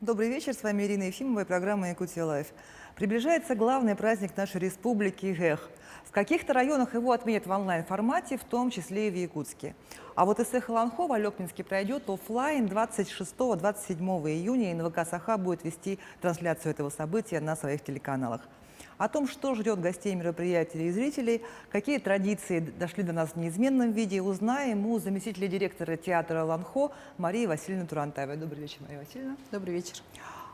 Добрый вечер, с вами Ирина Ефимова и программа «Якутия Лайф». Приближается главный праздник нашей республики Эх. В каких-то районах его отменят в онлайн-формате, в том числе и в Якутске. А вот из Эх-Ланхо в Алёкминске пройдет офлайн 26-27 июня, и НВК «Саха» будет вести трансляцию этого события на своих телеканалах. О том, что ждет гостей мероприятия и зрителей, какие традиции дошли до нас в неизменном виде, узнаем у заместителя директора театра «Ланхо» Марии Васильевны Турантаевой. Добрый вечер, Мария Васильевна. Добрый вечер.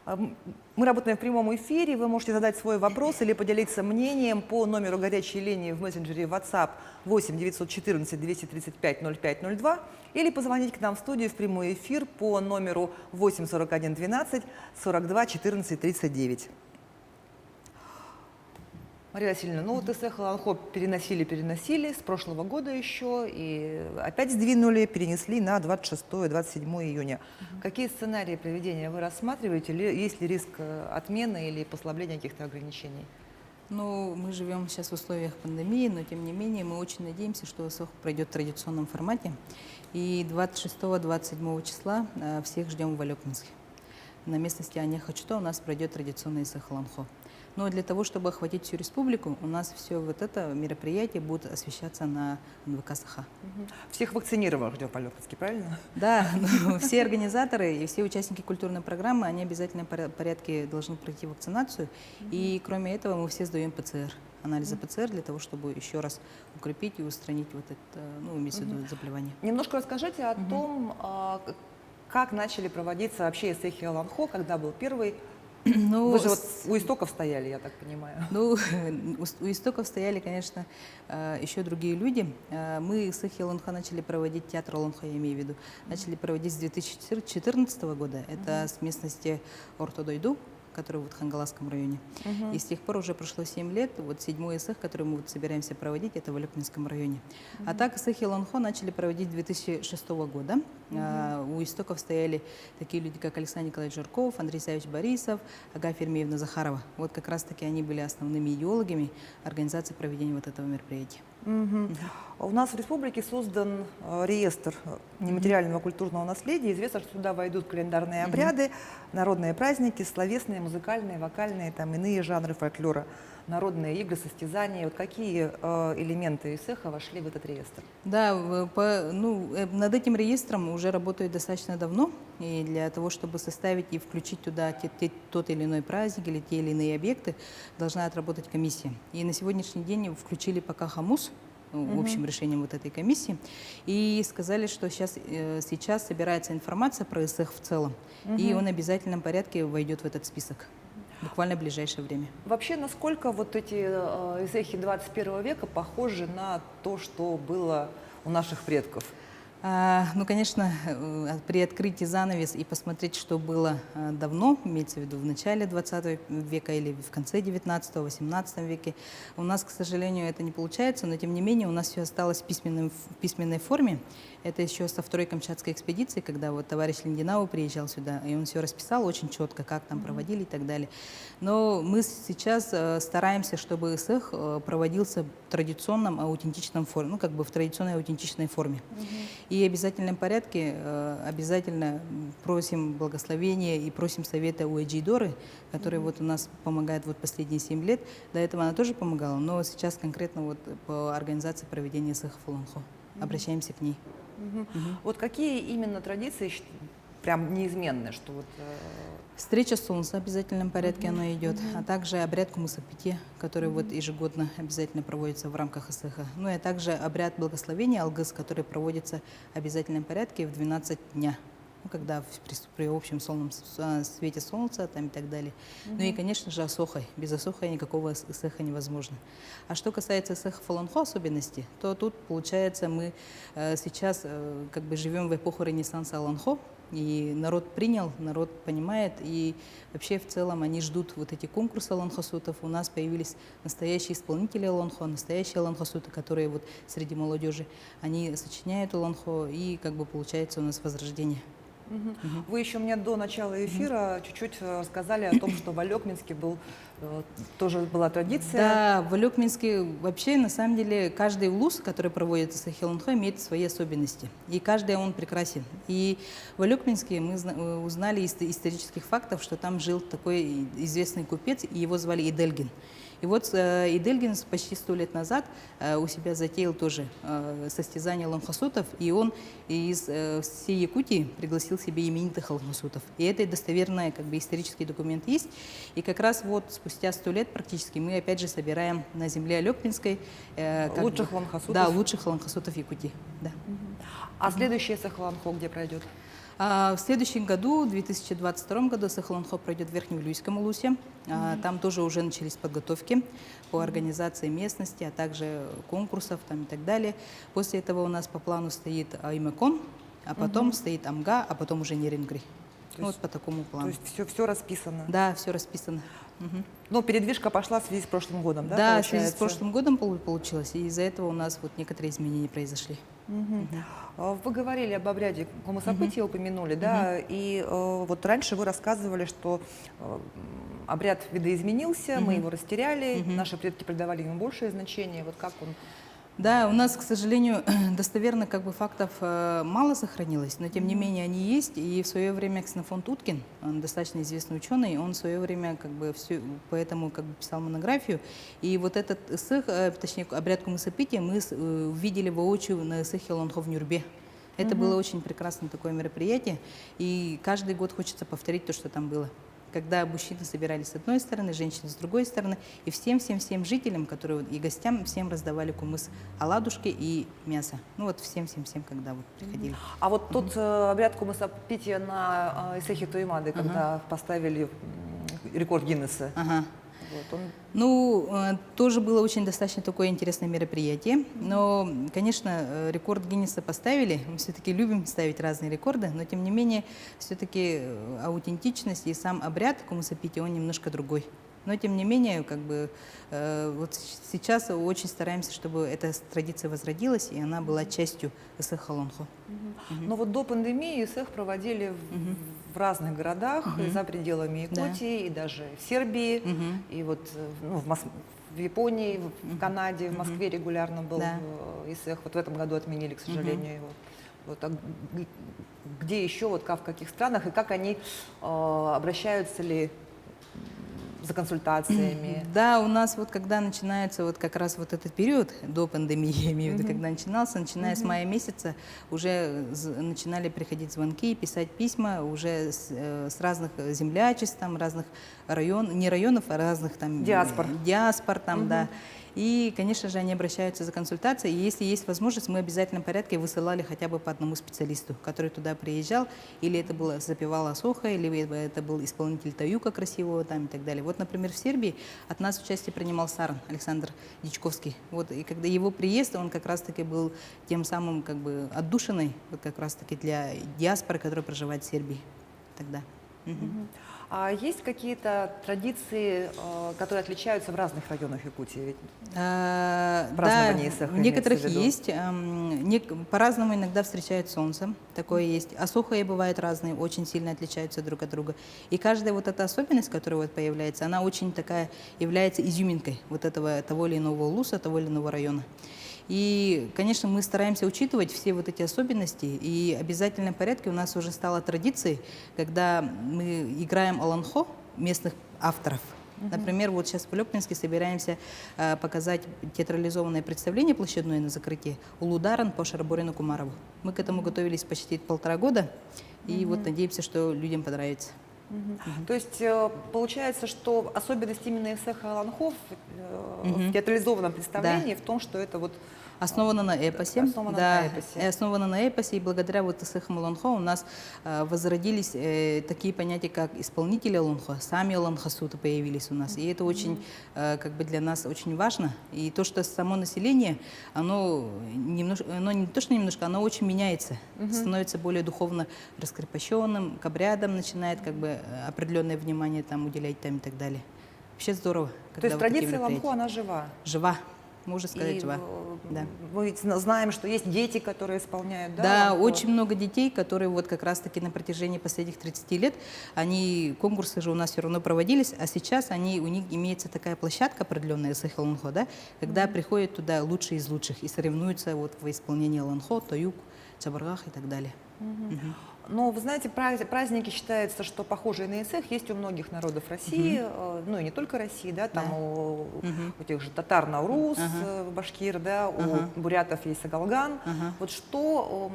Мы работаем в прямом эфире. Вы можете задать свой вопрос или поделиться мнением по номеру горячей линии в мессенджере WhatsApp 8 914 235 0502 или позвонить к нам в студию в прямой эфир по номеру 8 41 12 42 14 39. Мария Васильевна, ну вот из Эх-Ланхо переносили с прошлого года еще, и опять сдвинули, перенесли на 26-27 июня. Какие сценарии проведения вы рассматриваете? Есть ли риск отмены или послабления каких-то ограничений? Ну, мы живем сейчас в условиях пандемии, но тем не менее мы очень надеемся, что СОХ пройдет в традиционном формате. И 26-27 числа всех ждем в Алёкминске. На местности Аняхачута у нас пройдет традиционный Эх-Ланхо. Но для того, чтобы охватить всю республику, у нас все вот это мероприятие будет освещаться на НВК «Саха». Всех вакцинированных ждем в Алёкминске, правильно? Да, все организаторы и все участники культурной программы, они обязательно в порядке должны пройти вакцинацию. И кроме этого мы все сдаем ПЦР, анализы ПЦР для того, чтобы еще раз укрепить и устранить вот это, имеется в виду заболевание. Немножко расскажите о том, как начали проводиться вообще Эх-Ланхо, когда был первый. Ну, Вы же вот у истоков стояли, я так понимаю. Ну, у истоков стояли, конечно, еще другие люди. Мы с Эх-Ланхо начали проводить, театр Ланхо, я имею в виду, начали проводить с 2014 года. Это с местности Ортодойду, который в Хангаласском районе. И с тех пор уже прошло 7 лет. Вот 7-й СЭХ, который мы вот собираемся проводить, это в Алёкминском районе. А так с Эх-Ланхо начали проводить 2006 года. У истоков стояли такие люди, как Александр Николаевич Жирков, Андрей Савич Борисов, Агафья Ермеевна Захарова. Вот как раз-таки они были основными идеологами организации проведения вот этого мероприятия. У нас в республике создан реестр нематериального культурного наследия. Известно, что туда войдут календарные обряды, народные праздники, словесные, музыкальные, вокальные, там иные жанры фольклора, народные игры, состязания. Вот какие элементы из Эха вошли в этот реестр? Да, над этим реестром уже работают достаточно давно. И для того, чтобы составить и включить туда тот или иной праздник или те или иные объекты, должна отработать комиссия. И на сегодняшний день включили пока Хамус общим решением вот этой комиссии. И сказали, что сейчас собирается информация про СЭХ в целом. И он в обязательном порядке войдет в этот список. Буквально в ближайшее время. Вообще, насколько вот эти эсэхи 21 века похожи на то, что было у наших предков? Конечно, при открытии занавес и посмотреть, что было давно, имеется в виду в начале 20 века или в конце 19-18 веке, у нас, к сожалению, это не получается, но тем не менее у нас все осталось в письменной форме. Это еще со второй Камчатской экспедиции, когда вот товарищ Линдинау приезжал сюда, и он все расписал очень четко, как там проводили и так далее. Но мы сейчас стараемся, чтобы СЭХ проводился в традиционном, аутентичном форме, в традиционной аутентичной форме. И в обязательном порядке обязательно просим благословения и просим совета у Эджидоры, которая вот у нас помогает вот последние 7 лет. До этого она тоже помогала, но сейчас конкретно вот по организации проведения СЭХ в Ланхо. Обращаемся к ней. Вот какие именно традиции прям неизменные, что вот... Встреча солнца в обязательном порядке оно идет, а также обряд кумысапити, который вот ежегодно обязательно проводится в рамках СЭХа. Ну и также обряд благословения Алгыс, который проводится в обязательном порядке в 12 дня. Когда при общем свете солнца там и так далее. Ну и, конечно же, осохой. Без осохой никакого СЭХа невозможно. А что касается СЭХа Ланхо особенности, то тут, получается, мы сейчас живем в эпоху Ренессанса Ланхо, и народ принял, народ понимает, и вообще в целом они ждут вот эти конкурсы ланхосутов. У нас появились настоящие исполнители ланхо, настоящие ланхосуты, которые вот среди молодежи, они сочиняют ланхо, и получается у нас возрождение. Вы еще мне до начала эфира чуть-чуть рассказали о том, что в Алекминске тоже была традиция. Да, в Алекминске вообще, на самом деле, каждый улус, который проводит Исех Аланхо, имеет свои особенности. И каждый он прекрасен. И в Алекминске мы узнали из исторических фактов, что там жил такой известный купец, и его звали Идельгин. И вот Идельгин почти 100 лет назад у себя затеял тоже состязание ланхасутов, и он из всей Якутии пригласил себе именитых ланхасутов. И это достоверный как бы исторический документ есть. И как раз вот спустя 100 лет практически мы опять же собираем на земле Алекминской лучших ланхасутов. Да, лучших ланхасутов Якутии. Да. А следующий Исех Аланхо где пройдет? В следующем году, в 2022 году, Исех Аланхо пройдет в Верхневилюйском улусе. Там тоже уже начались подготовки по организации местности, а также конкурсов там, и так далее. После этого у нас по плану стоит Аймекон, а потом стоит Амга, а потом уже Нерингри. Вот по такому плану. То есть все расписано? Да, все расписано. Но передвижка пошла в связи с прошлым годом, да? Да, в связи с прошлым годом получилось, и из-за этого у нас вот некоторые изменения произошли. Вы говорили об обряде Кумысапытия, упомянули, да, и вот раньше вы рассказывали, что обряд видоизменился, мы его растеряли, наши предки придавали ему большее значение. Вот как он? Да, у нас, к сожалению, достоверных как бы фактов мало сохранилось, но тем не менее они есть. И в свое время Ксенофонт Уткин, он достаточно известный ученый, он в свое время как бы поэтому как бы писал монографию. И вот этот исых, точнее обряд Кумысапытия мы увидели воочию на Исехе Аланхо в Нюрбе. Это было очень прекрасное такое мероприятие, и каждый год хочется повторить то, что там было. Когда мужчины собирались с одной стороны, женщины с другой стороны, и всем жителям, которые и гостям, всем раздавали кумыс, оладушки и мясо. Ну вот всем, когда вот приходили. А вот тот обряд Кумысапытия на Исехе Туимады, когда поставили рекорд Гиннесса, вот, тоже было очень достаточно такое интересное мероприятие. Но, конечно, рекорд Гиннесса поставили. Мы все-таки любим ставить разные рекорды, но тем не менее, все-таки аутентичность и сам обряд Кумысапытия, он немножко другой. Но, тем не менее, как бы, вот сейчас очень стараемся, чтобы эта традиция возродилась, и она была частью Исеха Аланхо. Но вот до пандемии Исех проводили в разных городах, и за пределами Якутии, и даже в Сербии, и вот в Японии, в Канаде, в Москве регулярно был Исех. Вот в этом году отменили, к сожалению, его. Вот, а где еще, вот, в каких странах, и как они обращаются ли за консультациями? Да, у нас вот когда начинается вот как раз вот этот период до пандемии, я имею в виду, когда начинался, начиная с мая месяца, уже начинали приходить звонки, писать письма уже с разных землячеств, там, разных не районов, а разных там диаспор там, да. И, конечно же, они обращаются за консультацией. И если есть возможность, мы в обязательном порядке высылали хотя бы по одному специалисту, который туда приезжал. Или это было запевала Асоха, или это был исполнитель таюка красивого там и так далее. Вот, например, в Сербии от нас участие принимал Саран Александр Дичковский. Вот, и когда его приезд, он как раз-таки был тем самым как бы отдушиной, вот как раз-таки для диаспоры, которая проживает в Сербии тогда. А есть какие-то традиции, которые отличаются в разных районах Якутии? Да, в некоторых есть. По-разному иногда встречают солнце. Такое есть. Асохаи бывают разные, очень сильно отличаются друг от друга. И каждая вот эта особенность, которая вот появляется, она очень такая является изюминкой вот этого того или иного улуса, того или иного района. И, конечно, мы стараемся учитывать все вот эти особенности, и в обязательном порядке у нас уже стало традицией, когда мы играем аланхо местных авторов. Например, вот сейчас в Алекминске собираемся показать театрализованное представление площадное на закрытии «Улударан» по Шараборину Кумарову. Мы к этому готовились почти 1,5 года, и вот надеемся, что людям понравится. То есть получается, что особенность именно Исеха Аланхо в театрализованном представлении в том, что это вот основана на эпосе. На эпосе. Основана на эпосе, и благодаря вот Исеху Аланхо у нас возродились такие понятия, как исполнители Аланхо, сами Аланхасуты появились у нас. И это очень, как бы для нас очень важно. И то, что само население, оно не то, что немножко, оно очень меняется, становится более духовно раскрепощенным, к обрядам начинает как бы определенное внимание там уделять там и так далее. Вообще здорово. То есть традиция Аланхо, она жива? Жива. можно сказать, И жва. Да. мы ведь знаем, что есть дети, которые исполняют, да? Да, ланхо? очень много детей, которые вот как раз-таки на протяжении последних 30 лет, они, конкурсы же у нас все равно проводились, а сейчас у них имеется такая площадка определенная, Исых Ланхо, да, когда приходят туда лучшие из лучших и соревнуются вот в исполнении Ланхо, Тоюк, Чабаргах и так далее. Но, вы знаете, праздники считается, что похожие на Исых есть у многих народов России, ну и не только России, да, там у тех же татар Наурус, башкир, да, у бурятов есть Сагалган. Вот что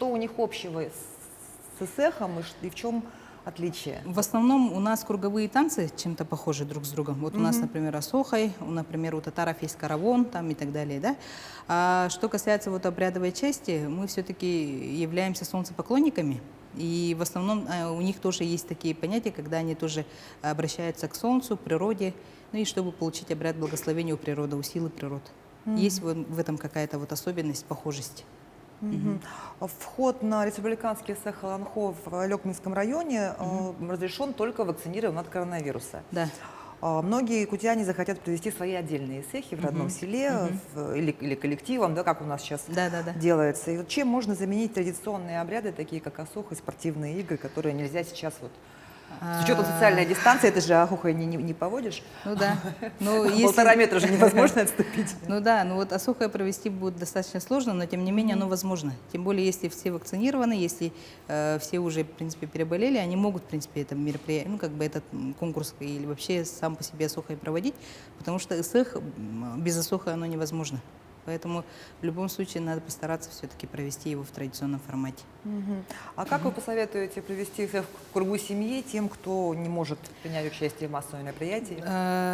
у них общего с Исехом и в чем отличие? В основном у нас круговые танцы чем-то похожи друг с другом. Вот у нас, например, Асохай, например, у татаров есть каравон там и так далее, да. А что касается вот обрядовой части, мы все-таки являемся солнцепоклонниками. И в основном у них тоже есть такие понятия, когда они тоже обращаются к солнцу, природе, ну и чтобы получить обряд благословения у природы, у силы природы. Есть в этом какая-то вот особенность, похожесть. Вход на республиканский Исых Ланхо в Лёкминском районе разрешен только вакцинированным от коронавируса. Да. Многие якутяне захотят провести свои отдельные исехи в родном селе или коллективом, да, как у нас сейчас делается. И вот чем можно заменить традиционные обряды, такие как асух и спортивные игры, которые нельзя сейчас вот... С учетом социальной дистанции, это же ахухой не поводишь. Ну да. Ну, Полтора метра же невозможно отступить. Ну да, ну вот асухой провести будет достаточно сложно, но тем не менее оно возможно. Тем более, если все вакцинированы, если все уже, в принципе, переболели, они могут, в принципе, это мероприятие, ну как бы этот конкурс или вообще сам по себе асухой проводить, потому что исых, без асуха оно невозможно. Поэтому в любом случае надо постараться все-таки провести его в традиционном формате. А как вы посоветуете провести в кругу семьи тем, кто не может принять участие в массовом мероприятии?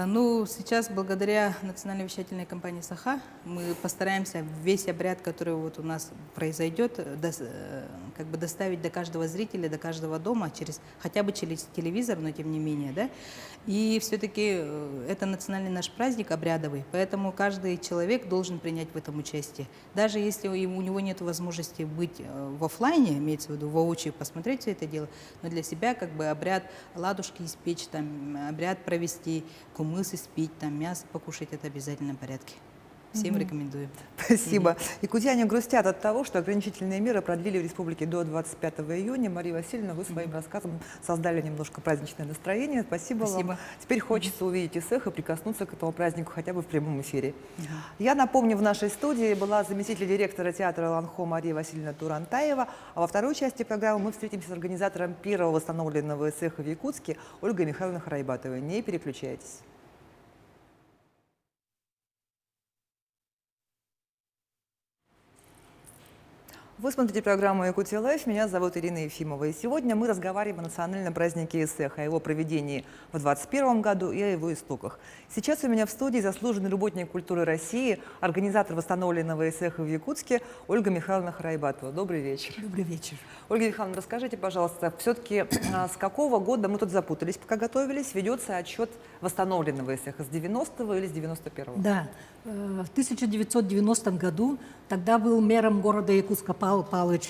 Ну, сейчас благодаря национальной вещательной компании «Саха» мы постараемся весь обряд, который вот у нас произойдет, как бы доставить до каждого зрителя, до каждого дома, хотя бы через телевизор, но тем не менее, да. И все-таки это национальный наш праздник обрядовый, поэтому каждый человек должен принять в этом участие. Даже если у него нет возможности быть в офлайне, имеется в виду воочию посмотреть все это дело, но для себя как бы обряд ладушки испечь, там, обряд провести, кумыс испечь, там, мясо покушать, это в обязательном порядке. Всем рекомендую. Спасибо. Якутяне грустят от того, что ограничительные меры продлили в республике до 25 июня. Мария Васильевна, вы своим рассказом создали немножко праздничное настроение. Спасибо вам. Теперь хочется увидеть Исых и прикоснуться к этому празднику хотя бы в прямом эфире. Я напомню, в нашей студии была заместитель директора театра Ланхо Мария Васильевна Турантаева. А во второй части программы мы встретимся с организатором первого восстановленного Исыха в Якутске Ольгой Михайловной Харайбатовой. Не переключайтесь. Вы смотрите программу «Якутия Лайф». Меня зовут Ирина Ефимова. И сегодня мы разговариваем о национальном празднике Исых, о его проведении в 2021 году и о его истоках. Сейчас у меня в студии заслуженный работник культуры России, организатор восстановленного Исыха в Якутске Ольга Михайловна Харайбатова. Добрый вечер. Добрый вечер. Ольга Михайловна, расскажите, пожалуйста, все-таки с какого года, мы тут запутались, пока готовились, ведется отчет восстановленного Исыха? С 90-го или с 91-го? Да, в 1990 году тогда был мэром города Якутска Павел Павлович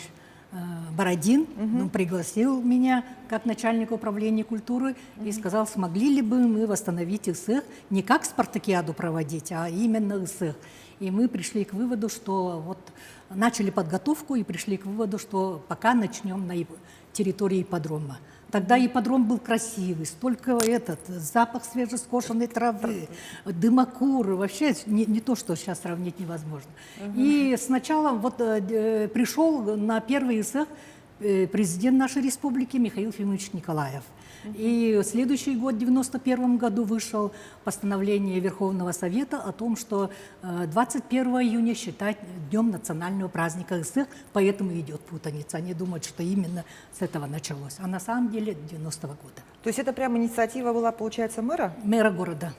Бородин. Он пригласил меня как начальник управления культуры и сказал, смогли ли бы мы восстановить Исых, не как спартакиаду проводить, а именно Исых. И мы пришли к выводу, что вот начали подготовку и пришли к выводу, что пока начнем на территории ипподрома. Тогда ипподром был красивый, столько запах свежескошенной травы, дымокуры, вообще не то, что сейчас сравнить невозможно. И сначала вот пришел на первый Исых президент нашей республики Михаил Ефимович Николаев. И в следующий год, в 1991 году, вышел постановление Верховного Совета о том, что 21 июня считать днем национального праздника Исых, поэтому идет путаница. Они думают, что именно с этого началось. А на самом деле 90-го года. То есть это прямо инициатива была, получается, мэра? Мэра города.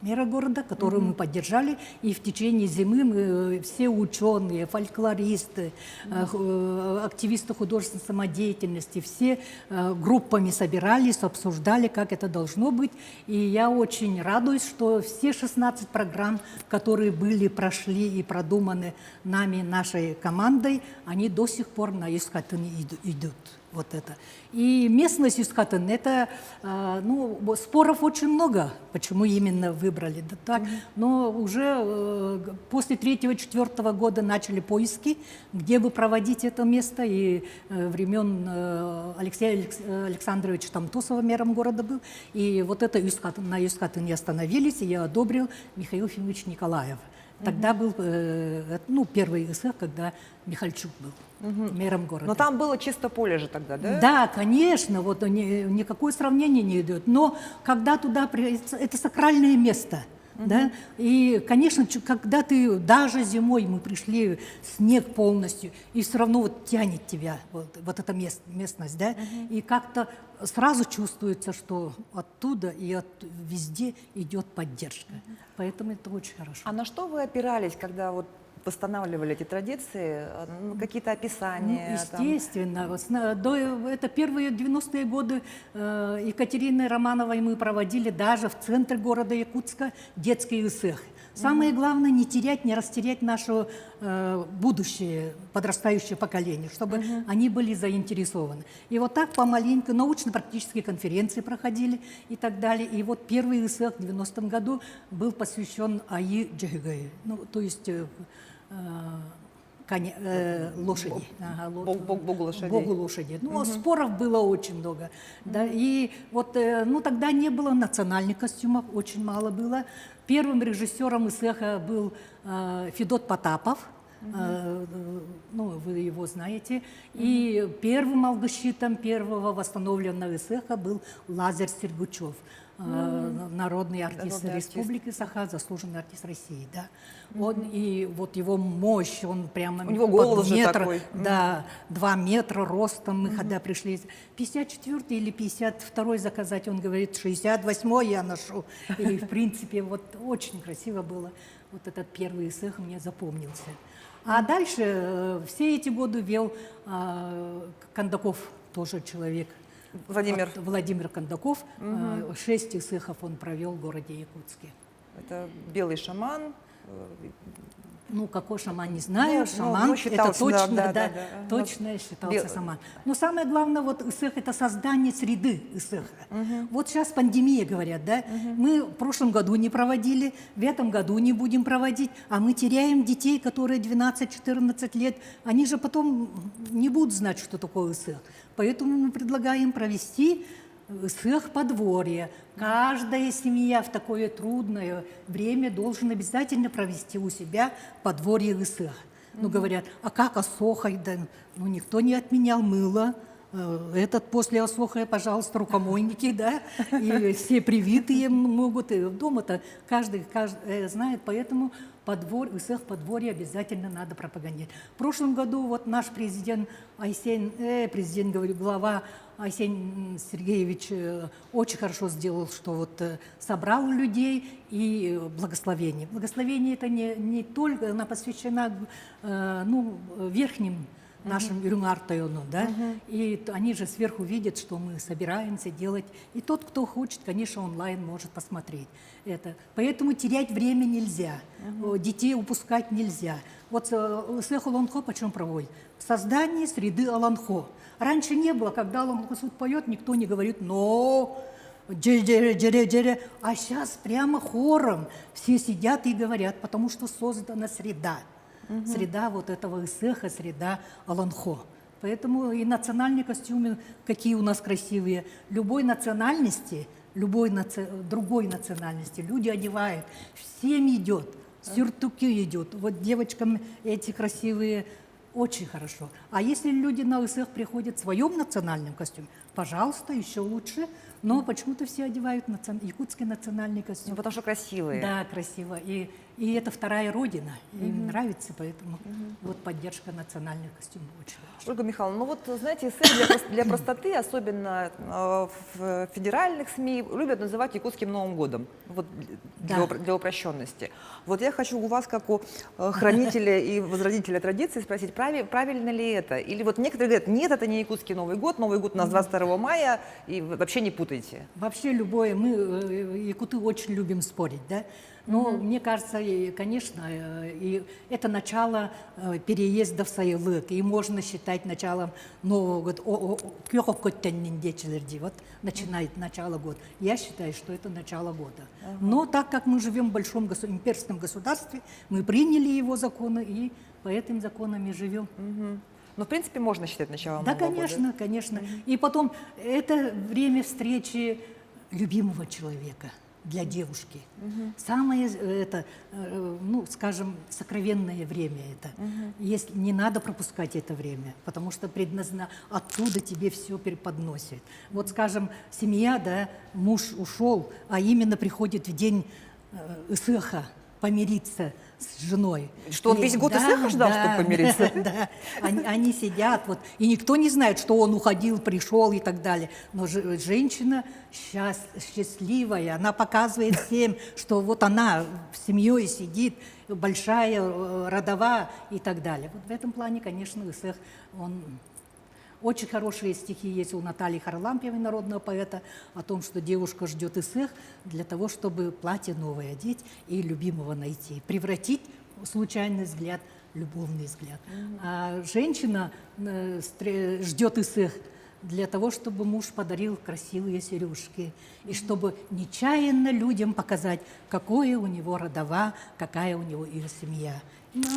Мэра города, которую мы поддержали, и в течение зимы мы все ученые, фольклористы, активисты художественной самодеятельности, все группами собирались, обсуждали, как это должно быть. И я очень радуюсь, что все 16 программ, которые прошли и продуманы нами, нашей командой, они до сих пор на Искатыне идут. вот это. И местность Юскатын, это, ну, споров очень много, почему именно выбрали. Да, так. Но уже после 3-4 года начали поиски, где бы проводить это место. И времен Алексея Александровича Тамтусова мэром города был. И вот это на Юскатын не остановились, и я одобрил Михаил Ефимович Николаев. Тогда был ну, первый ИСЭХ, когда Михальчук был мэром города. Но там было чисто поле же тогда, да? Да, конечно, вот никакое сравнение не идет. Но когда туда это сакральное место. Да? И, конечно, когда ты, даже зимой мы пришли, снег полностью, и все равно вот тянет тебя вот эта местность, да? И как-то сразу чувствуется, что оттуда и везде идет поддержка. Поэтому это очень хорошо. А на что вы опирались, когда вот восстанавливали эти традиции? Какие-то описания? Ну, естественно. Это первые 90-е годы Екатерины Романовой мы проводили даже в центре города Якутска детский ИСЭХ. Самое главное не терять, не растерять наше будущее, подрастающее поколение, чтобы они были заинтересованы. И вот так помаленьку научно-практические конференции проходили и так далее. И вот первый ИСЭХ в 90-м году был посвящен АИ Джагигае, ну, то есть лошади. Богу лошадей. Богу лошади. Ну, споров было очень много. Да, и вот, ну, тогда не было национальных костюмов, очень мало было. Первым режиссером ИСЭХа был Федот Потапов, ну, вы его знаете. И первым алгощитом первого восстановленного ИСЭХа был Лазарь Сергучев. Народный артист Республики Саха, заслуженный артист России, да. Он, и вот его мощь, он прямо у него голос же метр, такой. да, 2 метра ростом. Мы когда пришли, 54-й или 52-й заказать, он говорит, 68-й я ношу. И в принципе вот очень красиво было. Вот этот первый ИСЭХ мне запомнился. А дальше все эти годы вел Кондаков, тоже человек. Владимир Кондаков. 6 ИСЭХов он провел в городе Якутске. Это белый шаман. Ну, какой шаман, не знаю. Шаман, это точно, да, точно считался шаман. Но самое главное, вот ИСЭХ, это создание среды ИСЭХа. Вот сейчас пандемия, говорят, да? Мы в прошлом году не проводили, в этом году не будем проводить, а мы теряем детей, которые 12-14 лет. Они же потом не будут знать, что такое ИСЭХ. Поэтому мы предлагаем провести ИСЭХ подворье. Каждая семья в такое трудное время должен обязательно провести у себя подворье ИСЭХ. Ну, говорят, а как осохой? Да, ну, никто не отменял мыло. Этот после осохая, пожалуйста, рукомойники, да, и все привитые могут. И дома-то каждый знает, поэтому ИСЭХ подворье обязательно надо пропагандировать. В прошлом году вот наш президент глава Айсен Сергеевич очень хорошо сделал, что вот собрал людей и благословение. Благословение это не только, она посвящена верхним нашим Юрюнгар-тайону, да, и они же сверху видят, что мы собираемся делать, и тот, кто хочет, конечно, онлайн может посмотреть это. Поэтому терять время нельзя, детей упускать нельзя. Вот ИСЭХ Аланхо почему проводит? Создание среды Аланхо. Раньше не было, когда Аланхо суд поет, никто не говорит «но», а сейчас прямо хором все сидят и говорят, потому что создана среда. Среда вот этого ИСЭХа, среда Аланхо. Поэтому и национальные костюмы, какие у нас красивые, любой национальности, другой национальности люди одевают, всем идет, сюртуки идет. Вот девочкам эти красивые очень хорошо. А если люди на ИСЭХ приходят в своем национальном костюме, пожалуйста, еще лучше. Но почему-то все одевают якутский национальный костюм. Ну, потому что красивые. Да, красиво. И это вторая родина. Им нравится, поэтому вот поддержка национальных костюмов очень важна. Ольга Михайловна, ну вот, знаете, ИСЭХ для простоты, особенно в федеральных СМИ, любят называть якутским Новым годом, вот, для упрощенности. Вот я хочу у вас, как у хранителя и возродителя традиции, спросить, правильно ли это? Или вот некоторые говорят, нет, это не якутский Новый год у нас 22 мая, и вообще не путайте. Вообще любое, мы, якуты, очень любим спорить, да? Но мне кажется, конечно, и это начало переезда в Сайылык, и можно считать началом Нового года. Вот начинает начало года. Я считаю, что это начало года. Но так как мы живем в большом имперском государстве, мы приняли его законы, и по этим законам и живем. Ну, в принципе, можно считать началом Да, Нового конечно, года. конечно. И потом, это время встречи любимого человека для девушки. Самое, это, ну, скажем, сокровенное время это. Если, не надо пропускать это время, потому что оттуда тебе все преподносит. Вот, скажем, семья, да, муж ушел, а именно приходит в день Исыха помириться с женой. Что он весь год Исыха ждал, чтобы помириться? Да, они сидят, вот, и никто не знает, что он уходил, пришел и так далее. Но женщина счастливая, она показывает всем, что вот она с семьей сидит, большая, родова и так далее. Вот в этом плане, конечно, Исых, он... Очень хорошие стихи есть у Натальи Харлампиевой, народного поэта, о том, что девушка ждет Исых для того, чтобы платье новое одеть и любимого найти, превратить случайный взгляд в любовный взгляд. А женщина ждет Исых для того, чтобы муж подарил красивые сережки, и чтобы нечаянно людям показать, какое у него родова, какая у него ее семья.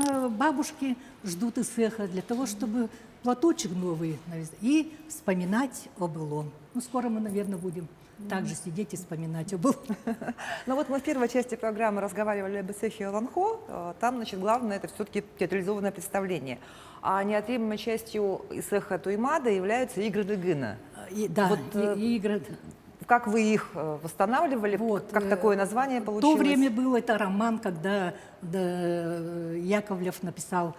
А бабушки ждут Исыха для того, чтобы платочек новый и вспоминать о былом. Ну, скоро мы, наверное, будем также сидеть и вспоминать о былом. Ну вот мы в первой части программы разговаривали об Исыхе и Аланхо. Там, значит, главное это все-таки театрализованное представление. А неотъемлемой частью Исыха Туймада являются игры Дыгына. Да, Вот, игры. Как вы их восстанавливали? Вот, как такое название В получилось? то время был это роман, когда Яковлев написал,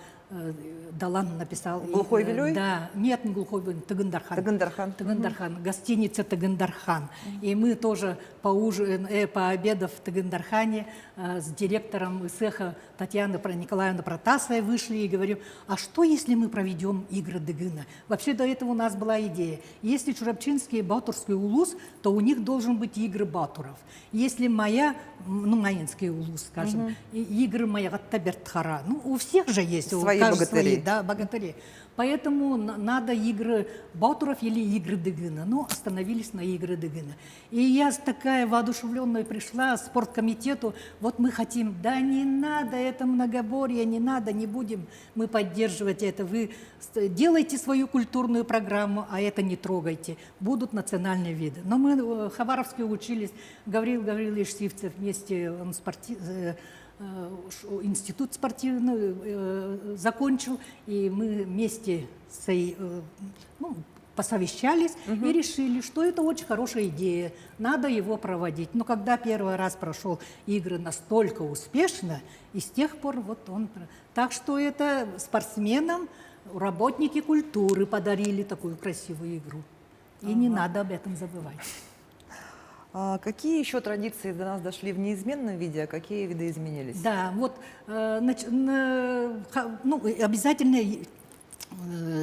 Далан написал. «Глухой Вилюй»? Да, нет, не «Глухой Вилюй», Тыгындархан. Тыгындархан. Тыгындархан, гостиница Тыгындархан. И мы тоже пообедав в Тыгындархане с директором Исыха Татьяной Николаевной Протасовой вышли и говорим, а что если мы проведем игры Дыгына? Вообще до этого у нас была идея. Если Чурапчинский и Батурский улус, то у них должен быть игры батуров. Если Маинский улус, скажем, игры Маягатта Бертхара. Ну, у всех же есть. Свои богатыри. Да, богатыри. Поэтому надо игры батуров или игры Дыгына. Ну, остановились на игры Дыгына. И я такая воодушевленная пришла к спорткомитету. Вот мы хотим, да не надо, это многоборье, не надо, не будем мы поддерживать это. Вы делайте свою культурную программу, а это не трогайте. Будут национальные виды. Но мы в Хабаровске учились, Гаврил Гаврилович Сивцев вместе, он институт спортивный закончил, и мы вместе посовещались и решили, что это очень хорошая идея, надо его проводить. Но когда первый раз прошел игры настолько успешно, и с тех пор вот он... Так что это спортсменам работники культуры подарили такую красивую игру. И не надо об этом забывать. А какие еще традиции до нас дошли в неизменном виде, а какие виды изменились? Да, вот обязательно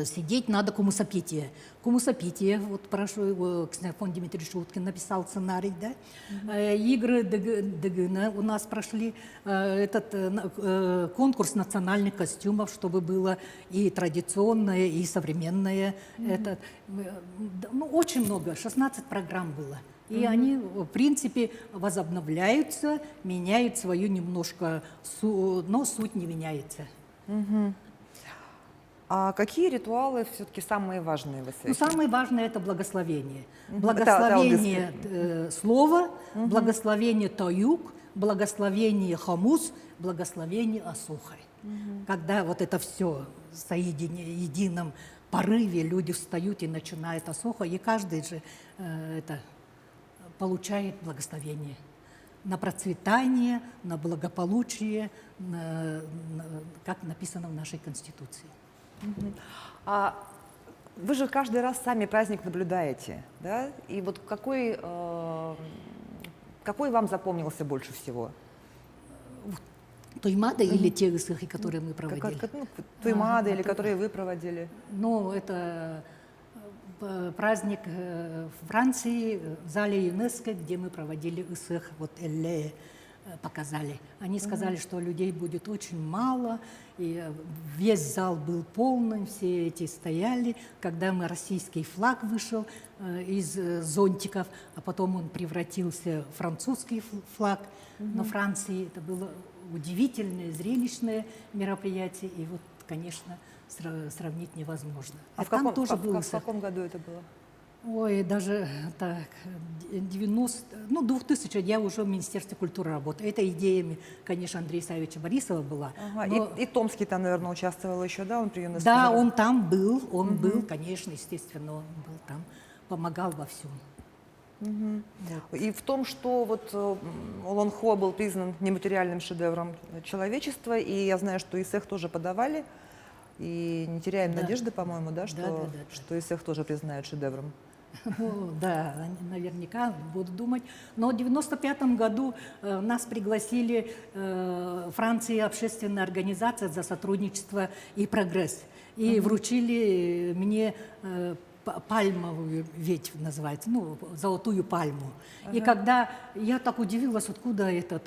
сидеть надо кумусапитие. Кумусапитие, вот прошу, Ксенофон Дмитриевич Уткин написал сценарий, да? Игры Дыгына у нас прошли, этот конкурс национальных костюмов, чтобы было и традиционное, и современное. Это, очень много, 16 программ было. И они, в принципе, возобновляются, меняют свою немножко, но суть не меняется. А какие ритуалы все-таки самые важные в Исыхе? Ну, самое важное – это благословение. Благословение слова, благословение таюк, благословение хамус, благословение асухай. Когда вот это все в едином порыве, люди встают и начинают асуха, и каждый же получает благословение на процветание, на благополучие, как написано в нашей Конституции. А вы же каждый раз сами праздник наблюдаете, да? И вот какой вам запомнился больше всего? Туймада или те Исыхи, которые мы проводили? Туймада или которые вы проводили? Ну, это праздник в Франции, в зале ЮНЕСКО, где мы проводили Исых, вот Элле, показали. Они сказали, что людей будет очень мало, и весь зал был полный, все эти стояли. Когда российский флаг вышел из зонтиков, а потом он превратился в французский флаг на Франции, это было удивительное, зрелищное мероприятие, и вот, конечно, сравнить невозможно. А в каком году это было? Ой, даже так, 2000, я уже в Министерстве культуры работаю. Это идеями, конечно, Андрея Савича Борисова была. Ага, но- и Томский там, наверное, участвовал еще, да? Он приемный Да, стажер. он там был, конечно, естественно, он был там, помогал во всем. И в том, что вот Олонхо был признан нематериальным шедевром человечества, и я знаю, что ИСЭХ тоже подавали, и не теряем Да. надежды, по-моему, да, что, Да. что ИСЭХ тоже признают шедевром. Ну, да, наверняка буду думать. Но в 95 году нас пригласили Франции общественная организация за сотрудничество и прогресс. И вручили мне пальмовую ветвь, называется, ну, золотую пальму. И когда я так удивилась, откуда это,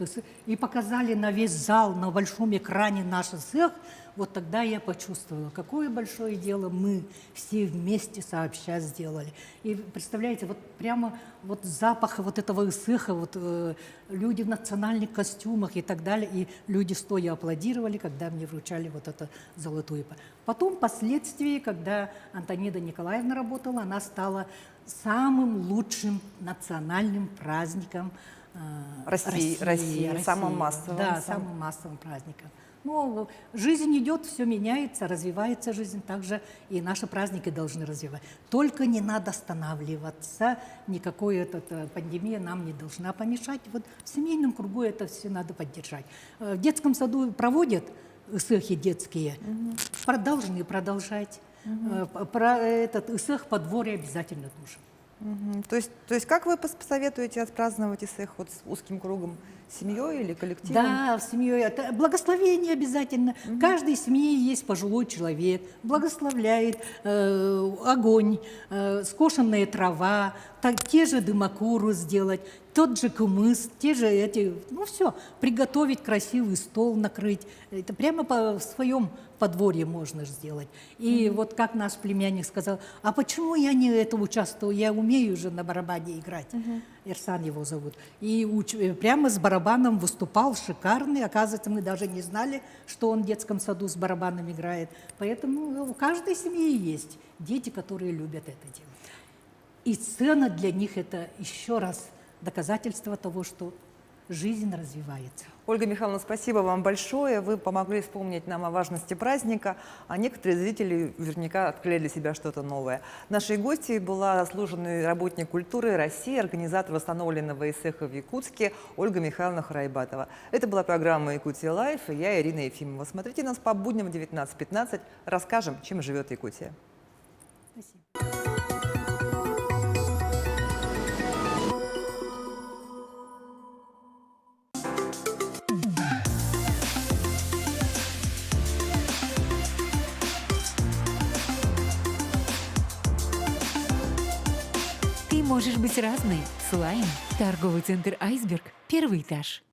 и показали на весь зал, на большом экране наш ИСЭХ, вот тогда я почувствовала, какое большое дело мы все вместе сообща сделали. И представляете, вот прямо вот запах вот этого ИСЭХа, вот люди в национальных костюмах и так далее, и люди стоя аплодировали, когда мне вручали вот это золотую. Потом, впоследствии, когда Антонида Николаевна работала, она стала самым лучшим национальным праздником России, самым массовым. Да, самым массовым праздником. Ну, жизнь идет, все меняется, развивается жизнь, также и наши праздники должны развивать. Только не надо останавливаться, никакой пандемия нам не должна помешать. Вот в семейном кругу это все надо поддержать. В детском саду проводят ИСЭХи детские, должны продолжать. Про этот ИСЭХ подворье обязательно нужен. То есть как вы посоветуете отпраздновать ИСЭХ вот с узким кругом? Семьей или коллективом? Да, в семье. Это благословение обязательно. В каждой семье есть пожилой человек, благословляет огонь, скошенная трава, те же дымокуру сделать, тот же кумыс, те же эти, ну все, приготовить красивый стол, накрыть. Это прямо в своем подворье можно сделать. И вот как наш племянник сказал, а почему я не это участвую, я умею уже на барабане играть. Ирсан его зовут. И прямо с барабаном выступал, шикарный. Оказывается, мы даже не знали, что он в детском саду с барабаном играет. Поэтому у каждой семьи есть дети, которые любят это делать. И сцена для них это еще раз доказательство того, что жизнь развивается. Ольга Михайловна, спасибо вам большое. Вы помогли вспомнить нам о важности праздника, а некоторые зрители наверняка открыли для себя что-то новое. Нашей гостьей была заслуженный работник культуры России, организатор восстановленного ИСЭХа в Якутске Ольга Михайловна Харайбатова. Это была программа «Якутия Лайф» и я, Ирина Ефимова. Смотрите нас по будням в 19:15. Расскажем, чем живет Якутия. Спасибо. Ты можешь быть разной. Слайм. Торговый центр «Айсберг». 1-й этаж.